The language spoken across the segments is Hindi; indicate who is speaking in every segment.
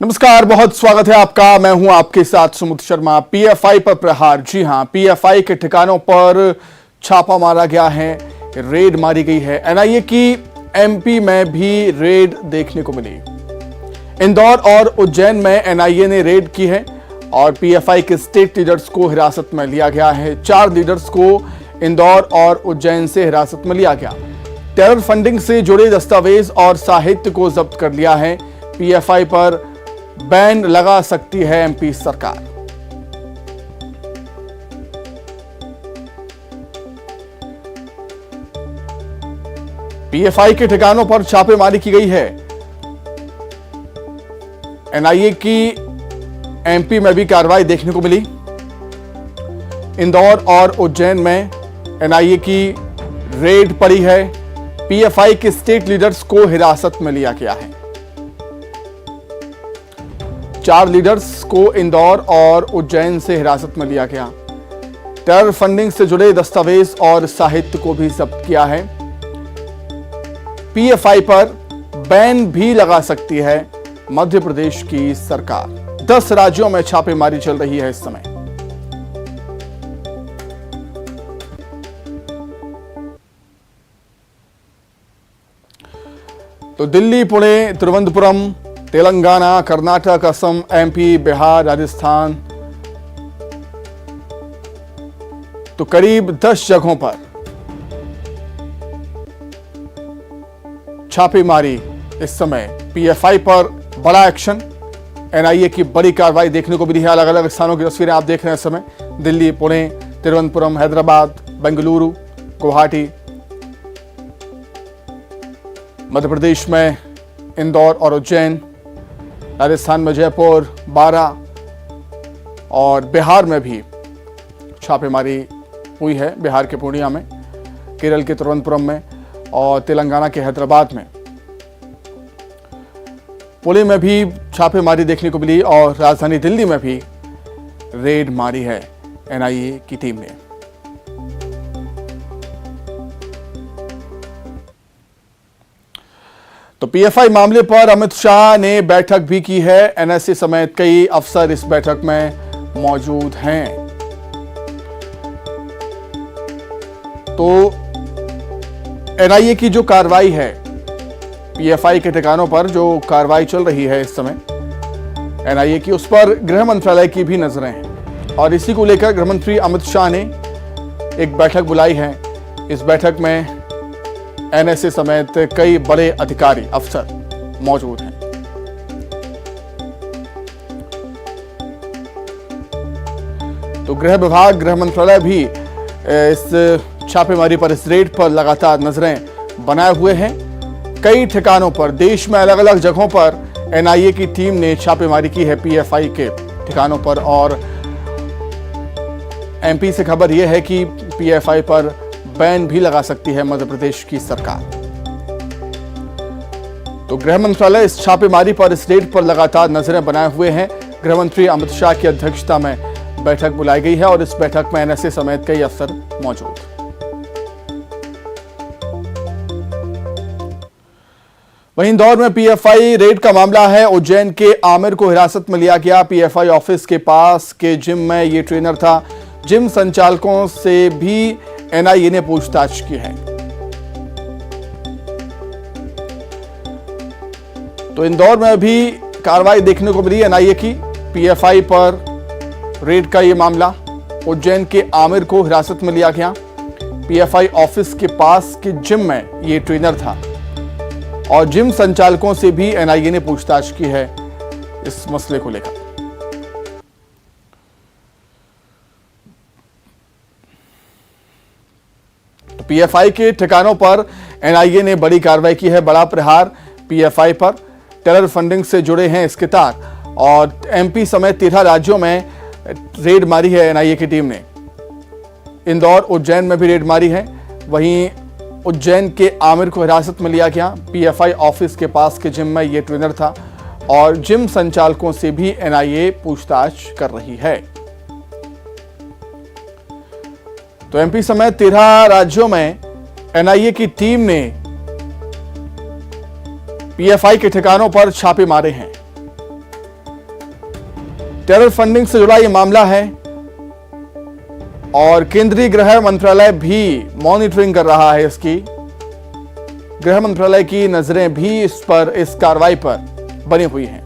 Speaker 1: नमस्कार, बहुत स्वागत है आपका। मैं हूं आपके साथ सुमित शर्मा। पीएफआई पर प्रहार। जी हां, पीएफआई के ठिकानों पर छापा मारा गया है, रेड मारी गई है। एनआईए की एमपी में भी रेड देखने को मिली। इंदौर और उज्जैन में एनआईए ने रेड की है और पीएफआई के स्टेट लीडर्स को हिरासत में लिया गया है। 4 लीडर्स को इंदौर और उज्जैन से हिरासत में लिया गया। टेरर फंडिंग से जुड़े दस्तावेज और साहित्य को जब्त कर लिया है। पीएफआई पर बैन लगा सकती है एमपी सरकार। पीएफआई के ठिकानों पर छापेमारी की गई है। एनआईए की एमपी में भी कार्रवाई देखने को मिली। इंदौर और उज्जैन में एनआईए की रेड पड़ी है। पीएफआई के स्टेट लीडर्स को हिरासत में लिया गया है। 4 लीडर्स को इंदौर और उज्जैन से हिरासत में लिया गया। टेरर फंडिंग से जुड़े दस्तावेज और साहित्य को भी जब्त किया है। पीएफआई पर बैन भी लगा सकती है मध्य प्रदेश की सरकार। 10 राज्यों में छापेमारी चल रही है इस समय। तो दिल्ली, पुणे, तिरुवनंतपुरम, तेलंगाना, कर्नाटक, असम, एमपी, बिहार, राजस्थान, तो करीब 10 जगहों पर छापेमारी इस समय। पीएफआई पर बड़ा एक्शन, एनआईए की बड़ी कार्रवाई देखने को मिली है। अलग अलग स्थानों की तस्वीरें आप देख रहे हैं इस समय। दिल्ली, पुणे, तिरुवनंतपुरम, हैदराबाद, बेंगलुरु, गुवाहाटी। मध्य प्रदेश में इंदौर और उज्जैन, राजस्थान में जयपुर, बारां और बिहार में भी छापेमारी हुई है। बिहार के पूर्णिया में, केरल के तिरुवनंतपुरम में और तेलंगाना के हैदराबाद में। पुणे में भी छापेमारी देखने को मिली और राजधानी दिल्ली में भी रेड मारी है एनआईए की टीम ने। तो पीएफआई मामले पर अमित शाह ने बैठक भी की है। एनएसए समेत कई अफसर इस बैठक में मौजूद हैं। तो एनआईए की जो कार्रवाई है, पीएफआई के ठिकानों पर जो कार्रवाई चल रही है इस समय एनआईए की, उस पर गृह मंत्रालय की भी नजरें हैं और इसी को लेकर गृह मंत्री अमित शाह ने एक बैठक बुलाई है। इस बैठक में एनएसए समेत कई बड़े अधिकारी, अफसर मौजूद हैं। तो गृह विभाग, गृह मंत्रालय भी इस छापेमारी पर, इस रेड पर लगातार नजरें बनाए हुए हैं। कई ठिकानों पर, देश में अलग अलग जगहों पर एनआईए की टीम ने छापेमारी की है पीएफआई के ठिकानों पर। और एमपी से खबर यह है कि पीएफआई पर बैन भी लगा सकती है मध्य प्रदेश की सरकार। तो गृह मंत्रालय इस छापेमारी पर, इस रेड पर लगातार नजरें बनाए हुए हैं। गृह मंत्री अमित शाह की अध्यक्षता में बैठक बुलाई गई है और इस बैठक में एनएसए समेत कई अफसर मौजूद। वहीं इंदौर में पीएफआई रेड का मामला है। उज्जैन के आमिर को हिरासत में लिया गया। पीएफआई ऑफिस के पास के जिम में ये ट्रेनर था। जिम संचालकों से भी एनआईए ने पूछताछ की है। तो इंदौर में भी कार्रवाई देखने को मिली एनआईए की। पीएफआई पर रेड का यह मामला। उज्जैन के आमिर को हिरासत में लिया गया। पीएफआई ऑफिस के पास के जिम में यह ट्रेनर था और जिम संचालकों से भी एनआईए ने पूछताछ की है इस मसले को लेकर। पीएफआई के ठिकानों पर एनआईए ने बड़ी कार्रवाई की है। बड़ा प्रहार पीएफआई पर। टेरर फंडिंग से जुड़े हैं इसके तार और एमपी समेत 13 राज्यों में रेड मारी है एनआईए की टीम ने। इंदौर, उज्जैन में भी रेड मारी है। वहीं उज्जैन के आमिर को हिरासत में लिया गया। पीएफआई ऑफिस के पास के जिम में यह ट्रेनर था और जिम संचालकों से भी एनआईए पूछताछ कर रही है। तो एमपी समेत 13 राज्यों में एनआईए की टीम ने पीएफआई के ठिकानों पर छापे मारे हैं। टेरर फंडिंग से जुड़ा ये मामला है और केंद्रीय गृह मंत्रालय भी मॉनिटरिंग कर रहा है इसकी। गृह मंत्रालय की नजरें भी इस कार्रवाई पर बनी हुई हैं।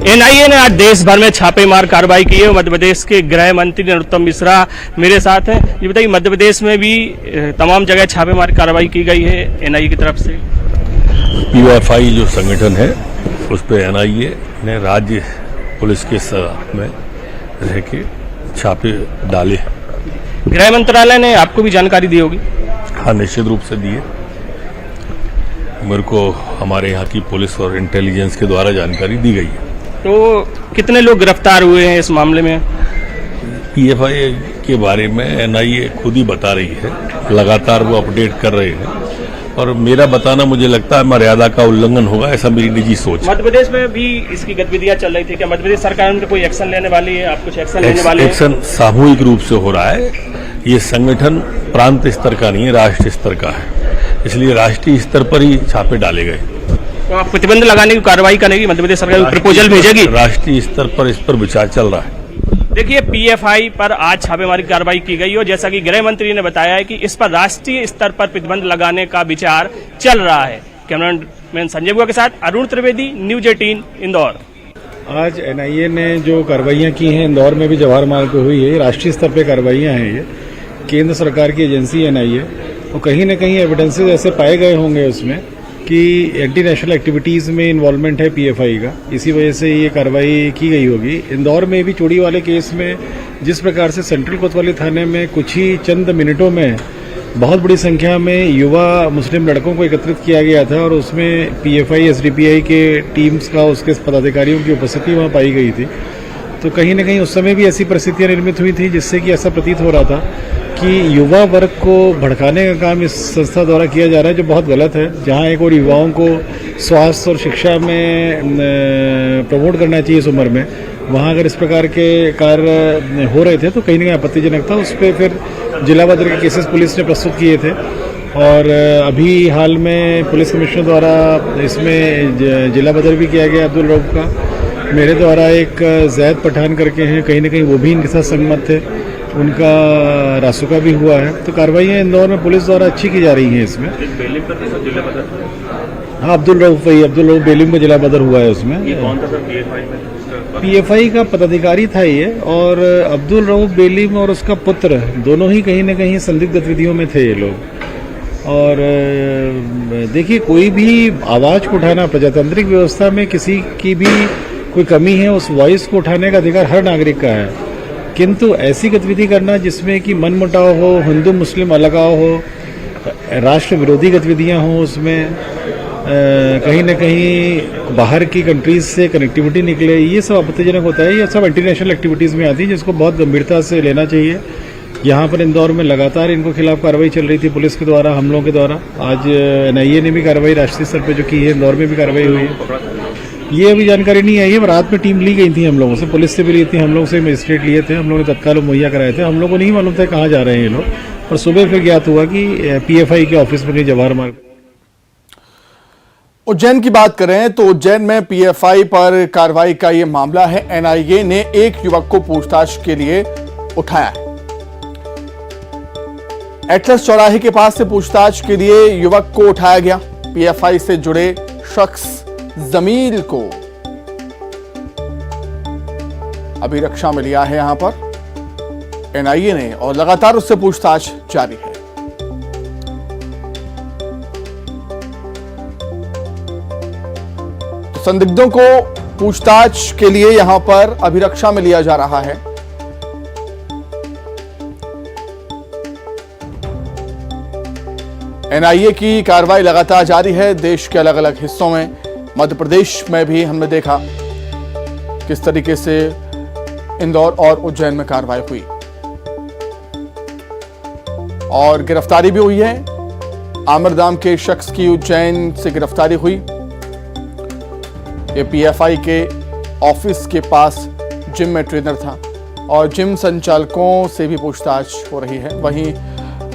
Speaker 2: एनआईए ने आज देश भर में छापेमार कार्रवाई की है। मध्य प्रदेश के गृह मंत्री नरोत्तम मिश्रा मेरे साथ हैं। ये बताइए, मध्य प्रदेश में भी तमाम जगह छापेमार कार्रवाई की गई है एनआईए की तरफ से।
Speaker 3: पीएफआई जो संगठन है उस पर एनआईए ने राज्य पुलिस के साथ में रह के छापे डाले।
Speaker 2: गृह मंत्रालय ने आपको भी जानकारी दी होगी?
Speaker 3: हाँ, निश्चित रूप से दिए। मेरे को हमारे यहाँ की पुलिस और इंटेलिजेंस के द्वारा जानकारी दी गई है।
Speaker 2: तो कितने लोग गिरफ्तार हुए हैं इस मामले में?
Speaker 3: पीएफआई के बारे में एनआईए खुद ही बता रही है, लगातार वो अपडेट कर रहे हैं और मेरा बताना मुझे लगता है मर्यादा का उल्लंघन होगा, ऐसा मेरी निजी सोच है।
Speaker 2: मध्य प्रदेश में भी इसकी गतिविधियां चल रही थी, क्या मध्य प्रदेश सरकार उन पर कोई एक्शन लेने वाली है? आप कुछ एक्शन लेने वाले हैं? एक्शन
Speaker 3: सामूहिक रूप से हो रहा है। ये संगठन प्रांत स्तर का नहीं है, राष्ट्रीय स्तर का है, इसलिए राष्ट्रीय स्तर पर ही छापे डाले गए।
Speaker 2: तो आप प्रतिबंध लगाने की कार्रवाई करेगी? मध्य प्रदेश सरकार प्रपोजल भेजेगी?
Speaker 3: राष्ट्रीय स्तर पर इस पर विचार चल रहा है।
Speaker 2: देखिए, पीएफआई पर आज छापेमारी कार्रवाई की गई और जैसा कि गृह मंत्री ने बताया है कि इस पर राष्ट्रीय स्तर पर प्रतिबंध लगाने का विचार चल रहा है। कैमरामैन संजय बुआ के साथ अरुण त्रिवेदी, न्यूज 18 इंदौर।
Speaker 4: आज एनआईए ने जो कार्रवाइयां की हैं इंदौर में भी जवाहर मार्ग पे हुई है, राष्ट्रीय स्तर पे कार्रवाइयां हैं। ये केंद्र सरकार की एजेंसी एनआईए, और कहीं न कहीं एविडेंसेस ऐसे पाए गए होंगे उसमें कि एंटी नेशनल एक्टिविटीज में इन्वॉल्वमेंट है पीएफआई का, इसी वजह से ये कार्रवाई की गई होगी। इंदौर में भी चोरी वाले केस में जिस प्रकार से सेंट्रल कोतवाली थाने में कुछ ही चंद मिनटों में बहुत बड़ी संख्या में युवा मुस्लिम लड़कों को एकत्रित किया गया था और उसमें पीएफआई एसडीपीआई के टीम्स का, उसके पदाधिकारियों की उपस्थिति वहां पाई गई थी। तो कहीं न कहीं उस समय भी ऐसी परिस्थितियां निर्मित हुई थी जिससे कि ऐसा प्रतीत हो रहा था कि युवा वर्ग को भड़काने का काम इस संस्था द्वारा किया जा रहा है, जो बहुत गलत है। जहां एक और युवाओं को स्वास्थ्य और शिक्षा में प्रमोट करना चाहिए इस उम्र में, वहां अगर इस प्रकार के कार्य हो रहे थे तो कहीं न कहीं आपत्तिजनक था। उस पर फिर जिला बदर के केसेस पुलिस ने प्रस्तुत किए थे और अभी हाल में पुलिस कमिश्नर द्वारा इसमें जिला बदर भी किया गया अब्दुल रऊफ का। मेरे द्वारा एक जैद पठान करके हैं, कहीं न कहीं वो भी इनके साथ संगत थे, उनका रासुका भी हुआ है। तो कार्रवाइयां इंदौर में पुलिस द्वारा अच्छी की जा रही हैं इसमें। हाँ, अब्दुल रऊफ बेलिम का जिला बदर हुआ है उसमें। पीएफआई का पदाधिकारी था ये, और अब्दुल रऊफ बेलिम और उसका पुत्र दोनों ही कहीं न कहीं संदिग्ध गतिविधियों में थे ये लोग। और देखिए, कोई भी आवाज को उठाना, प्रजातांत्रिक व्यवस्था में किसी की भी कोई कमी है उस वॉइस को उठाने का अधिकार हर नागरिक का है, किंतु ऐसी गतिविधि करना जिसमें कि मनमुटाव हो, हिंदू मुस्लिम अलगाव हो, राष्ट्र विरोधी गतिविधियां हो, उसमें कहीं न कहीं बाहर की कंट्रीज से कनेक्टिविटी निकले, ये सब आपत्तिजनक होता है। ये सब एंटी नेशनल एक्टिविटीज़ में आती है जिसको बहुत गंभीरता से लेना चाहिए। यहाँ पर इंदौर में लगातार इनको खिलाफ कार्रवाई चल रही थी पुलिस के द्वारा, हम लोगों के द्वारा। आज एनआईए ने भी कार्रवाई राष्ट्रीय स्तर पर जो की है, इंदौर में भी कार्रवाई हुई है। ये अभी जानकारी नहीं आई है, रात में टीम ली गई थी हम लोगों से, पुलिस से भी ली थी, हम लोग से मजिस्ट्रेट लिए थे, हम लोगों ने तत्काल मुहैया कराए थे। हम लोग को नहीं मालूम था कहाँ जा रहे हैं ये लोग, और सुबह फिर ज्ञात हुआ कि पीएफआई के ऑफिस में जवाहर मार्ग।
Speaker 1: उज्जैन की बात करें तो उज्जैन में पीएफआई पर कार्रवाई का ये मामला है। एनआईए ने एक युवक को पूछताछ के लिए उठाया है। एटलस चौराहे के पास से पूछताछ के लिए युवक को उठाया गया। पीएफआई से जुड़े शख्स जमील को अभिरक्षा में लिया है यहां पर एनआईए ने, और लगातार उससे पूछताछ जारी है। तो संदिग्धों को पूछताछ के लिए यहां पर अभिरक्षा में लिया जा रहा है। एनआईए की कार्रवाई लगातार जारी है देश के अलग अलग हिस्सों में। मध्य प्रदेश में भी हमने देखा किस तरीके से इंदौर और उज्जैन में कार्रवाई हुई और गिरफ्तारी भी हुई है। आमिर नाम के शख्स की उज्जैन से गिरफ्तारी हुई। ये पीएफआई के ऑफिस के पास जिम में ट्रेनर था और जिम संचालकों से भी पूछताछ हो रही है। वहीं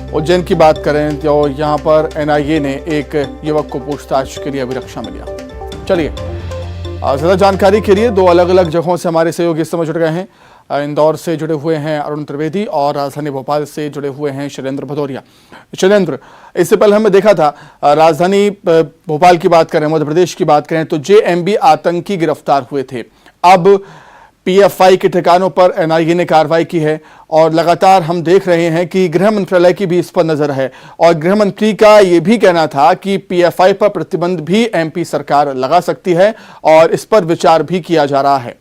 Speaker 1: उज्जैन की बात करें तो यहां पर एनआईए ने एक युवक को पूछताछ के लिए अभिरक्षा में लिया। चलिए ज्यादा जानकारी के लिए दो अलग अलग जगहों से हमारे सहयोगी इस समय जुड़ गए हैं। इंदौर से जुड़े हुए हैं अरुण त्रिवेदी और राजधानी भोपाल से जुड़े हुए हैं शैलेंद्र भदौरिया। शैलेंद्र, इससे पहले हमने देखा था राजधानी भोपाल की बात करें, मध्य प्रदेश की बात करें तो जेएमबी आतंकी गिरफ्तार हुए थे। अब पीएफआई के ठिकानों पर एनआईए ने कार्रवाई की है और लगातार हम देख रहे हैं कि गृह मंत्रालय की भी इस पर नजर है और गृह मंत्री का यह भी कहना था कि पीएफआई पर प्रतिबंध भी एमपी सरकार लगा सकती है और इस पर विचार भी किया जा रहा है।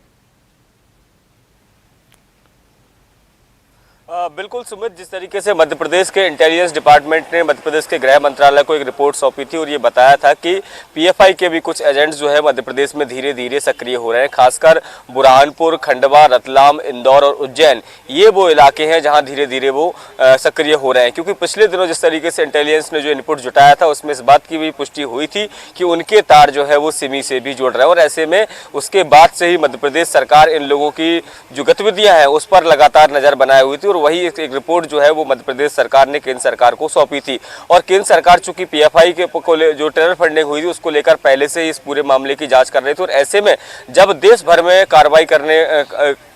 Speaker 5: बिल्कुल सुमित, जिस तरीके से मध्य प्रदेश के इंटेलिजेंस डिपार्टमेंट ने मध्य प्रदेश के गृह मंत्रालय को एक रिपोर्ट सौंपी थी और ये बताया था कि पीएफआई के भी कुछ एजेंट्स जो है मध्य प्रदेश में धीरे धीरे सक्रिय हो रहे हैं। खासकर बुरहानपुर, खंडवा, रतलाम, इंदौर और उज्जैन, ये वो इलाके हैं जहां धीरे धीरे वो सक्रिय हो रहे हैं। क्योंकि पिछले दिनों जिस तरीके से इंटेलिजेंस ने जो इनपुट जुटाया था उसमें इस बात की भी पुष्टि हुई थी कि उनके तार जो है वो सिमी से भी जुड़ रहे हैं और ऐसे में उसके बाद से ही मध्य प्रदेश सरकार इन लोगों की जो गतिविधियां हैं उस पर लगातार नजर बनाए हुई थी और वही एक रिपोर्ट जो है वो मध्य प्रदेश सरकार ने केंद्र सरकार को सौंपी थी। और केंद्र सरकार चूंकि पीएफआई के जो टेरर फंडिंग हुई थी उसको लेकर पहले से इस पूरे मामले की जांच कर रही थी और ऐसे में जब देश भर में कार्रवाई करने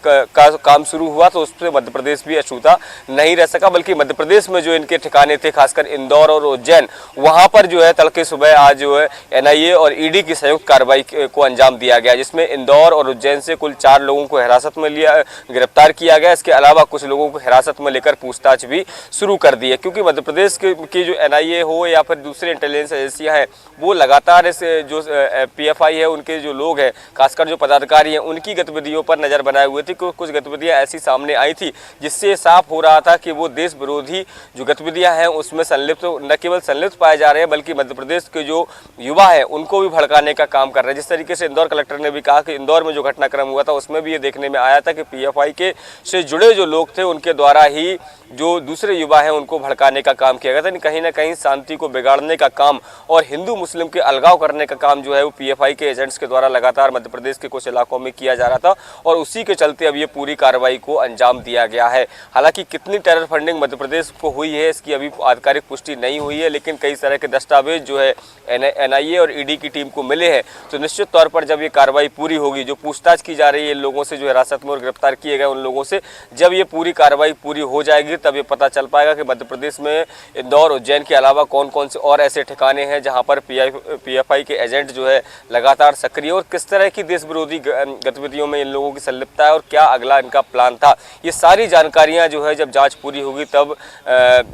Speaker 5: का काम शुरू हुआ तो उससे मध्य प्रदेश भी अछूता नहीं रह सका, बल्कि मध्य प्रदेश में जो इनके ठिकाने थे खासकर इंदौर और उज्जैन, वहां पर जो है तड़के सुबह आज जो है एनआईए और ईडी की संयुक्त कार्रवाई को अंजाम दिया गया, जिसमें इंदौर और उज्जैन से कुल 4 लोगों को हिरासत में गिरफ्तार किया गया। इसके अलावा कुछ लोगों को हिरासत में लेकर पूछताछ भी शुरू कर दी है। क्योंकि मध्य प्रदेश की जो एनआईए हो या फिर दूसरे इंटेलिजेंस एजेंसियां हैं वो लगातार इस जो पीएफआई है उनके जो लोग हैं खासकर जो पदाधिकारी हैं उनकी गतिविधियों पर नजर बनाए हुए थे। कुछ गतिविधियां ऐसी सामने आई थी जिससे साफ हो रहा था कि वो देश विरोधी जो गतिविधियां हैं उसमें संलिप्त न केवल संलिप्त पाए जा रहे हैं बल्कि मध्य प्रदेश के जो युवा है उनको भी भड़काने का काम कर रहे हैं। जिस तरीके से इंदौर कलेक्टर ने भी कहा कि इंदौर में जो घटनाक्रम हुआ था उसमें भी ये देखने में आया था कि पीएफआई के से जुड़े जो लोग थे उनके द्वारा ही जो दूसरे युवा हैं उनको भड़काने का काम किया गया था। कहीं ना कहीं शांति को बिगाड़ने का काम और हिंदू मुस्लिम के अलगाव करने का काम जो है वो पीएफआई के एजेंट्स के द्वारा लगातार मध्य प्रदेश के कुछ इलाकों में किया जा रहा था और उसी के चलते अब ये पूरी कार्रवाई को अंजाम दिया गया है। हालांकि कितनी टेरर फंडिंग मध्य प्रदेश को हुई है इसकी अभी आधिकारिक पुष्टि नहीं हुई है, लेकिन कई तरह के दस्तावेज जो है एनआईए और ईडी की टीम को मिले हैं तो निश्चित तौर पर जब ये कार्रवाई पूरी होगी, जो पूछताछ की जा रही है लोगों से जो हिरासत में और गिरफ्तार किए गए उन लोगों से, जब ये पूरी कार्रवाई पूरी हो जाएगी तब ये पता चल पाएगा कि मध्य प्रदेश में इंदौर उज्जैन के अलावा कौन कौन से और ऐसे ठिकाने हैं जहां पर पीएफआई के एजेंट जो है लगातार सक्रिय और किस तरह की देश विरोधी गतिविधियों में इन लोगों की संलिप्तता है और क्या अगला इनका प्लान था। ये सारी जानकारियां जो है जब जांच पूरी होगी तब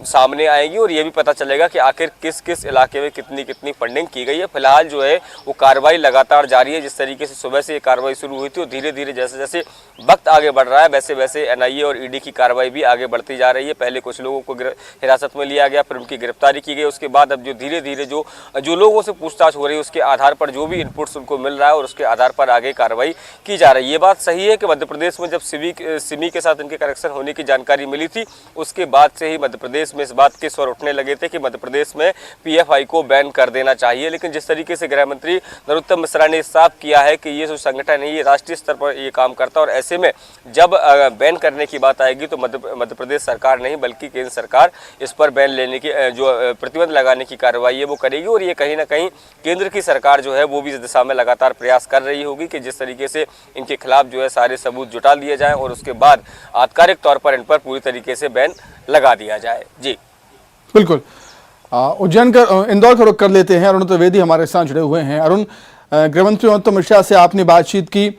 Speaker 5: सामने आएगी और ये भी पता चलेगा कि आखिर किस किस इलाके में कितनी कितनी फंडिंग की गई है। फिलहाल जो है वो कार्रवाई लगातार जारी है। जिस तरीके से सुबह से ये कार्रवाई शुरू हुई थी और धीरे धीरे जैसे जैसे वक्त आगे बढ़ रहा है वैसे वैसे एनआईए और ईडी की कार्रवाई भी आगे बढ़ती जा रही है। पहले कुछ लोगों को हिरासत में लिया गया, फिर उनकी गिरफ्तारी की गई, उसके बाद अब जो धीरे धीरे जो लोगों से पूछताछ हो रही है उसके आधार पर जो भी इनपुट्स उनको मिल रहा है और उसके आधार पर आगे कार्रवाई की जा रही है। ये बात सही है कि मध्य प्रदेश में जब सिमी के साथ इनके कनेक्शन होने की जानकारी मिली थी उसके बाद से ही मध्य प्रदेश में इस बात के स्वर उठने लगे थे कि मध्य प्रदेश में पीएफआई को बैन कर देना चाहिए। लेकिन जिस तरीके से गृह मंत्री नरोत्तम मिश्रा ने साफ किया है कि ये जो संगठन है ये राष्ट्रीय स्तर पर ये काम करता है और ऐसे में जब बैन करने की बात आएगी तो मध्य प्रदेश सरकार नहीं बल्कि केंद्र सरकार इस पर बैन लेने की जो प्रतिबंध लगाने की कार्रवाई है वो करेगी। और ये कहीं ना कहीं केंद्र की सरकार जो है वो भी इस दिशा में लगातार प्रयास कर रही होगी कि जिस तरीके से इनके खिलाफ जो है सारे सबूत जुटा लिए जाएं और उसके बाद आधिकारिक तौर पर इन पर पूरी तरीके से बैन लगा दिया जाए। जी बिल्कुल।
Speaker 1: उज्जैन का इंदौर का रुख कर लेते हैं। अरुण त्रिवेदी हमारे साथ जुड़े हुए हैं। अरुण, गृहमंत्री नरोत्तम मिश्रा से आपने बातचीत की।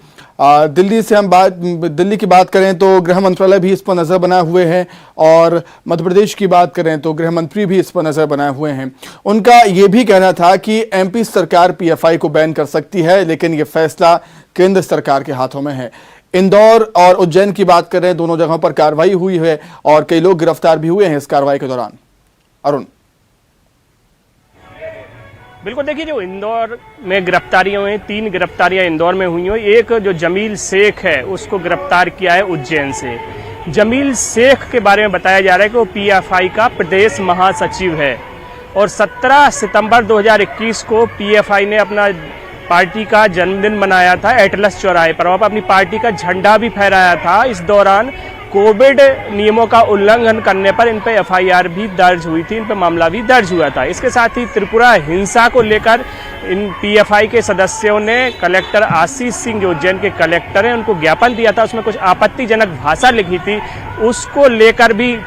Speaker 1: दिल्ली की बात करें तो गृह मंत्रालय भी इस पर नजर बनाए हुए है और मध्य प्रदेश की बात करें तो गृह मंत्री भी इस पर नजर बनाए हुए हैं। उनका यह भी कहना था कि एमपी सरकार पीएफआई को बैन कर सकती है लेकिन यह फैसला केंद्र सरकार के हाथों में है। इंदौर और उज्जैन की बात करें, दोनों जगहों पर कार्रवाई हुई है और कई लोग गिरफ्तार भी हुए हैं इस कार्रवाई के दौरान। अरुण,
Speaker 2: बिल्कुल, देखिए जो इंदौर में गिरफ्तारियां हुई, 3 गिरफ्तारियां इंदौर में हुई हैं। एक जो जमील शेख है उसको गिरफ्तार किया है उज्जैन से। जमील शेख के बारे में बताया जा रहा है कि वो पीएफआई का प्रदेश महासचिव है और 17 सितंबर 2021 को पीएफआई ने अपना पार्टी का जन्मदिन मनाया था एटलस चौराहे पर। वहाँ पर अपनी पार्टी का झंडा भी फहराया था। इस दौरान कोविड नियमों का उल्लंघन करने पर इन पर एफआईआर भी दर्ज हुई थी, इन पर मामला भी दर्ज हुआ था। इसके साथ ही त्रिपुरा हिंसा को लेकर इन पीएफआई के सदस्यों ने कलेक्टर आशीष सिंह, जो उज्जैन के कलेक्टर हैं, उनको ज्ञापन दिया था। उसमें कुछ आपत्तिजनक भाषा लिखी थी, उसको लेकर भी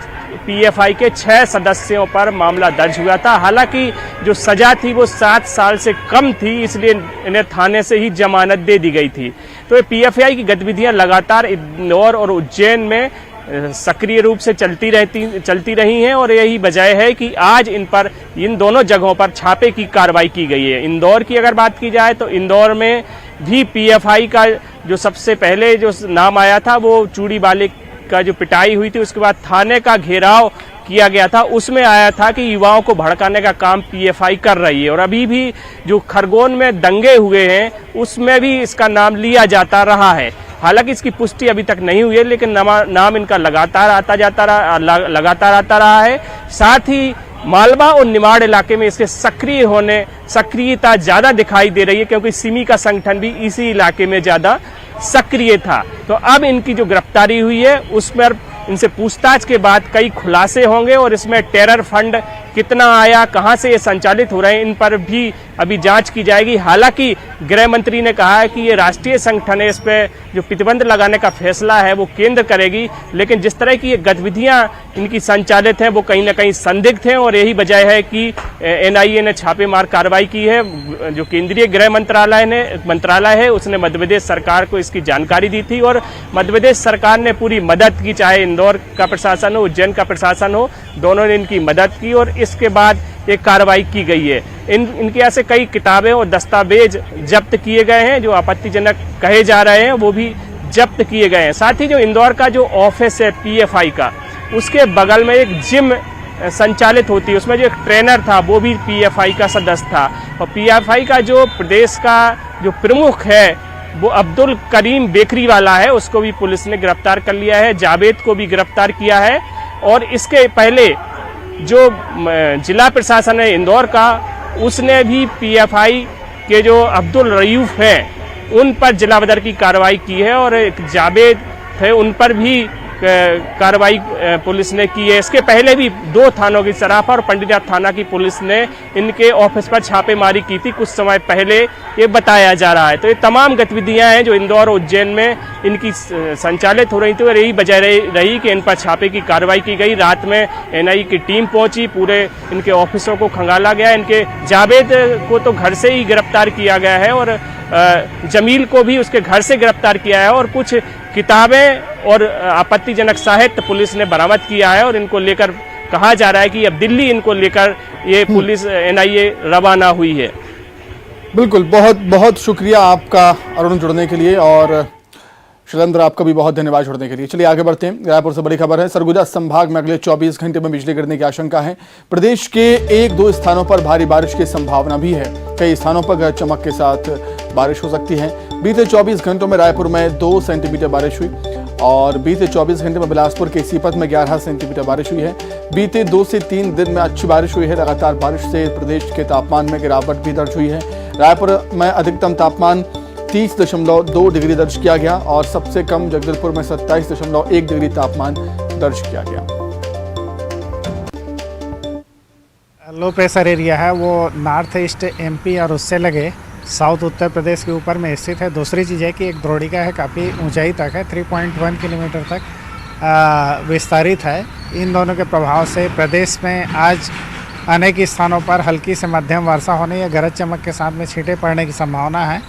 Speaker 2: पीएफआई के 6 सदस्यों पर मामला दर्ज हुआ था। हालांकि जो सजा थी वो 7 साल से कम थी, इसलिए इन्हें थाने से ही जमानत दे दी गई थी। तो ये पीएफआई की गतिविधियां लगातार इंदौर और उज्जैन में सक्रिय रूप से चलती रही हैं और यही वजह है कि आज इन दोनों जगहों पर छापे की कार्रवाई की गई है। इंदौर की अगर बात की जाए तो इंदौर में भी पीएफआई का जो सबसे पहले जो नाम आया था वो चूड़ी वाले का जो पिटाई हुई थी, उसके बाद थाने का घेराव किया गया था, उसमें आया था कि युवाओं को भड़काने का काम पीएफआई कर रही है। और अभी भी जो खरगोन में दंगे हुए हैं उसमें भी इसका नाम लिया जाता रहा है। हालांकि इसकी पुष्टि अभी तक नहीं हुई है, लेकिन नाम इनका लगातार आता रहा है। साथ ही मालवा और निमाड़ इलाके में इसके सक्रियता ज्यादा दिखाई दे रही है, क्योंकि सिमी का संगठन भी इसी इलाके में ज्यादा सक्रिय था। तो अब इनकी जो गिरफ्तारी हुई है उस पर इनसे पूछताछ के बाद कई खुलासे होंगे और इसमें टेरर फंड कितना आया, कहां से ये संचालित हो रहे हैं, इन पर भी अभी जांच की जाएगी। हालांकि गृह मंत्री ने कहा है कि ये राष्ट्रीय संगठन है, इस पे जो प्रतिबंध लगाने का फैसला है वो केंद्र करेगी, लेकिन जिस तरह की ये गतिविधियां इनकी संचालित हैं वो कहीं ना कहीं संदिग्ध हैं और यही वजह है कि एनआईए ने छापेमार कार्रवाई की है। जो केंद्रीय गृह मंत्रालय है उसने मध्य प्रदेश सरकार को इसकी जानकारी दी थी और मध्य प्रदेश सरकार ने पूरी मदद की, चाहे इंदौर का प्रशासन हो, उज्जैन का प्रशासन हो, दोनों ने इनकी मदद की और इसके बाद एक कार्रवाई की गई है। इनके यहाँ से कई किताबें और दस्तावेज जब्त किए गए हैं, जो आपत्तिजनक कहे जा रहे हैं वो भी जब्त किए गए हैं। साथ ही जो इंदौर का जो ऑफिस है पीएफआई का, उसके बगल में एक जिम संचालित होती है, उसमें जो एक ट्रेनर था वो भी पीएफआई का सदस्य था। और पीएफआई का जो प्रदेश का जो प्रमुख है वो अब्दुल करीम बेकरी वाला है, उसको भी पुलिस ने गिरफ्तार कर लिया है। जावेद को भी गिरफ्तार किया है। और इसके पहले जो जिला प्रशासन है इंदौर का, उसने भी पीएफआई के जो अब्दुल रयूफ हैं उन पर जिला बदर की कार्रवाई की है और एक जावेद थे उन पर भी कार्रवाई पुलिस ने की है। इसके पहले भी 2 थानों की सराफा और पंडितनाथ थाना की पुलिस ने इनके ऑफिस पर छापेमारी की थी कुछ समय पहले, ये बताया जा रहा है। तो ये तमाम गतिविधियां हैं जो इंदौर और उज्जैन में इनकी संचालित हो रही थी और यही वजह रही कि इन पर छापे की कार्रवाई की गई। रात में एनआईए की टीम पहुंची, पूरे इनके ऑफिसों को खंगाला गया। इनके जावेद को तो घर से ही गिरफ्तार किया गया है और जमील को भी उसके घर से गिरफ्तार किया है और कुछ किताबें और आपत्तिजनक साहित्य पुलिस ने बरामद किया है और इनको लेकर कहा जा रहा है कि अब दिल्ली इनको लेकर ये पुलिस एनआईए रवाना हुई है।
Speaker 1: बिल्कुल, बहुत बहुत शुक्रिया आपका अरुण जुड़ने के लिए और शैलेंद्र आपका भी बहुत धन्यवाद जुड़ने के लिए। चलिए आगे बढ़ते हैं। रायपुर से बड़ी खबर है। सरगुजा संभाग में अगले 24 घंटे में बिजली गिरने की आशंका है। प्रदेश के 1-2 स्थानों पर भारी बारिश की संभावना भी है। कई स्थानों पर गरज चमक के साथ बारिश हो सकती है। बीते 24 घंटों में रायपुर में 2 सेंटीमीटर बारिश हुई और बीते 24 घंटे में बिलासपुर के सीपत में 11 सेंटीमीटर बारिश हुई है। बीते 2 से 3 दिन में अच्छी बारिश हुई है। लगातार बारिश से प्रदेश के तापमान में गिरावट भी दर्ज हुई है। रायपुर में अधिकतम तापमान 30.2 डिग्री दर्ज किया गया और सबसे कम जगदलपुर में 27.1 डिग्री तापमान दर्ज किया गया।
Speaker 6: लो प्रेशर एरिया है वो नॉर्थ ईस्ट एमपी और उससे लगे साउथ उत्तर प्रदेश के ऊपर में स्थित है। दूसरी चीज़ है कि एक द्रोणिका है, काफ़ी ऊंचाई तक है, 3.1 किलोमीटर तक विस्तारित है। इन दोनों के प्रभाव से प्रदेश में आज अनेक स्थानों पर हल्की से मध्यम वर्षा होने या गरज चमक के साथ में छींटे पड़ने की संभावना है।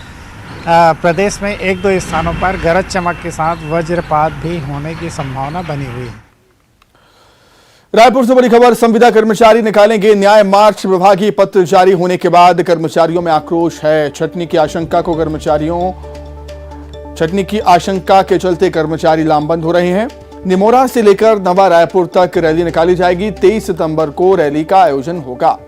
Speaker 6: प्रदेश में 1-2 स्थानों पर गरज चमक के साथ वज्रपात भी होने की संभावना बनी हुई है।
Speaker 1: रायपुर से बड़ी खबर। संविदा कर्मचारी निकालेंगे न्याय मार्च। विभागीय पत्र जारी होने के बाद कर्मचारियों में आक्रोश है। छंटनी की आशंका के चलते कर्मचारी लामबंद हो रहे हैं। निमोरा से लेकर नवा रायपुर तक रैली निकाली जाएगी। 23 सितंबर को रैली का आयोजन होगा।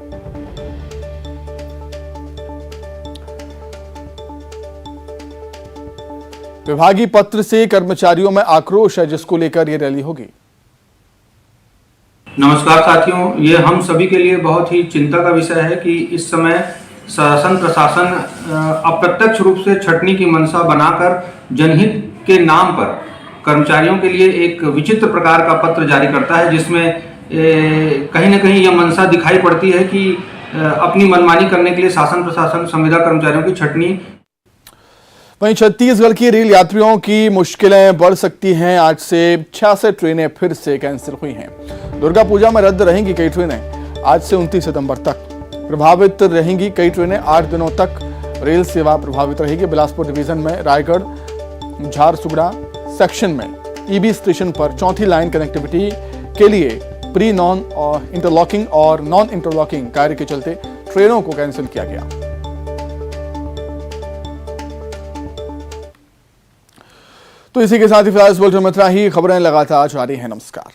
Speaker 1: विभागीय पत्र से कर्मचारियों में आक्रोश है, जिसको लेकर ये रैली होगी।
Speaker 7: नमस्कार साथियों, ये हम सभी के लिए बहुत ही चिंता का विषय है कि इस समय शासन प्रशासन अप्रत्यक्ष रूप से छटनी की मंशा बनाकर जनहित के नाम पर कर्मचारियों के लिए एक विचित्र प्रकार का पत्र जारी करता है, जिसमें कहीं न कहीं यह मंशा दिखाई पड़ती है कि अपनी मनमानी करने के लिए शासन प्रशासन संविदा कर्मचारियों की छटनी।
Speaker 1: वहीं छत्तीसगढ़ की रेल यात्रियों की मुश्किलें बढ़ सकती हैं। आज से 66 ट्रेनें फिर से कैंसिल हुई हैं। दुर्गा पूजा में रद्द रहेंगी कई ट्रेनें। आज से 29 सितंबर तक प्रभावित रहेंगी कई ट्रेनें। 8 दिनों तक रेल सेवा प्रभावित रहेगी। बिलासपुर डिवीजन में रायगढ़ झारसुगड़ा सेक्शन में ईबी स्टेशन पर चौथी लाइन कनेक्टिविटी के लिए प्री नॉन इंटरलॉकिंग और नॉन इंटरलॉकिंग कार्य के चलते ट्रेनों को कैंसिल किया गया। तो इसी के साथ ही फिलहाल इस बुलेटिन में इतना ही। खबरें लगातार जारी हैं। नमस्कार।